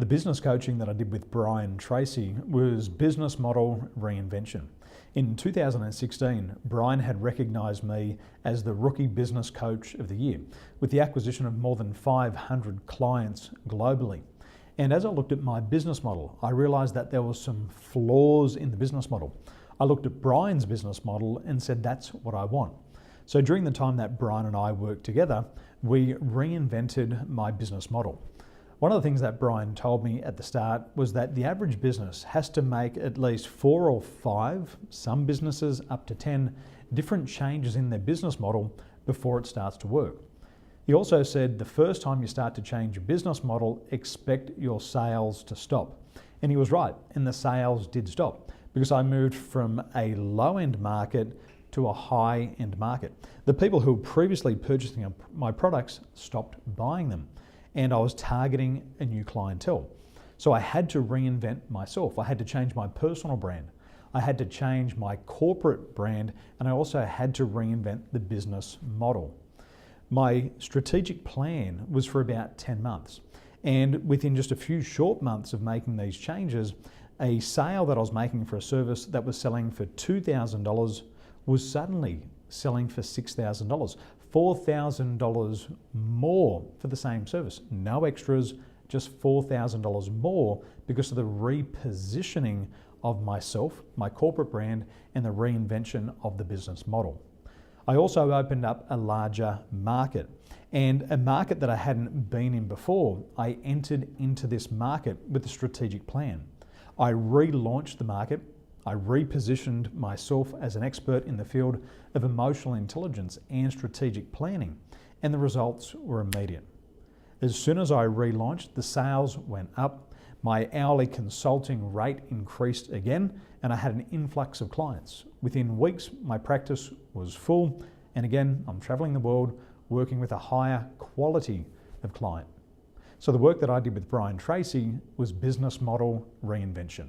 The business coaching that I did with Brian Tracy was business model reinvention. In 2016, Brian had recognised me as the Rookie Business Coach of the Year, with the acquisition of more than 500 clients globally. And as I looked at my business model, I realised that there were some flaws in the business model. I looked at Brian's business model and said, that's what I want. So during the time that Brian and I worked together, we reinvented my business model. One of the things that Brian told me at the start was that the average business has to make at least 4 or 5, some businesses up to 10, different changes in their business model before it starts to work. He also said the first time you start to change your business model, expect your sales to stop. And he was right, and the sales did stop because I moved from a low-end market to a high-end market. The people who were previously purchasing my products stopped buying them, and I was targeting a new clientele. So I had to reinvent myself. I had to change my personal brand. I had to change my corporate brand, and I also had to reinvent the business model. My strategic plan was for about 10 months. And within just a few short months of making these changes, a sale that I was making for a service that was selling for $2,000 was suddenly selling for $6,000. $4,000 more for the same service. No extras, just $4,000 more because of the repositioning of myself, my corporate brand, and the reinvention of the business model. I also opened up a larger market, and a market that I hadn't been in before. I entered into this market with a strategic plan. I relaunched the market. I repositioned myself as an expert in the field of emotional intelligence and strategic planning, and the results were immediate. As soon as I relaunched, the sales went up, my hourly consulting rate increased again, and I had an influx of clients. Within weeks, my practice was full, and again, I'm traveling the world working with a higher quality of client. So the work that I did with Brian Tracy was business model reinvention.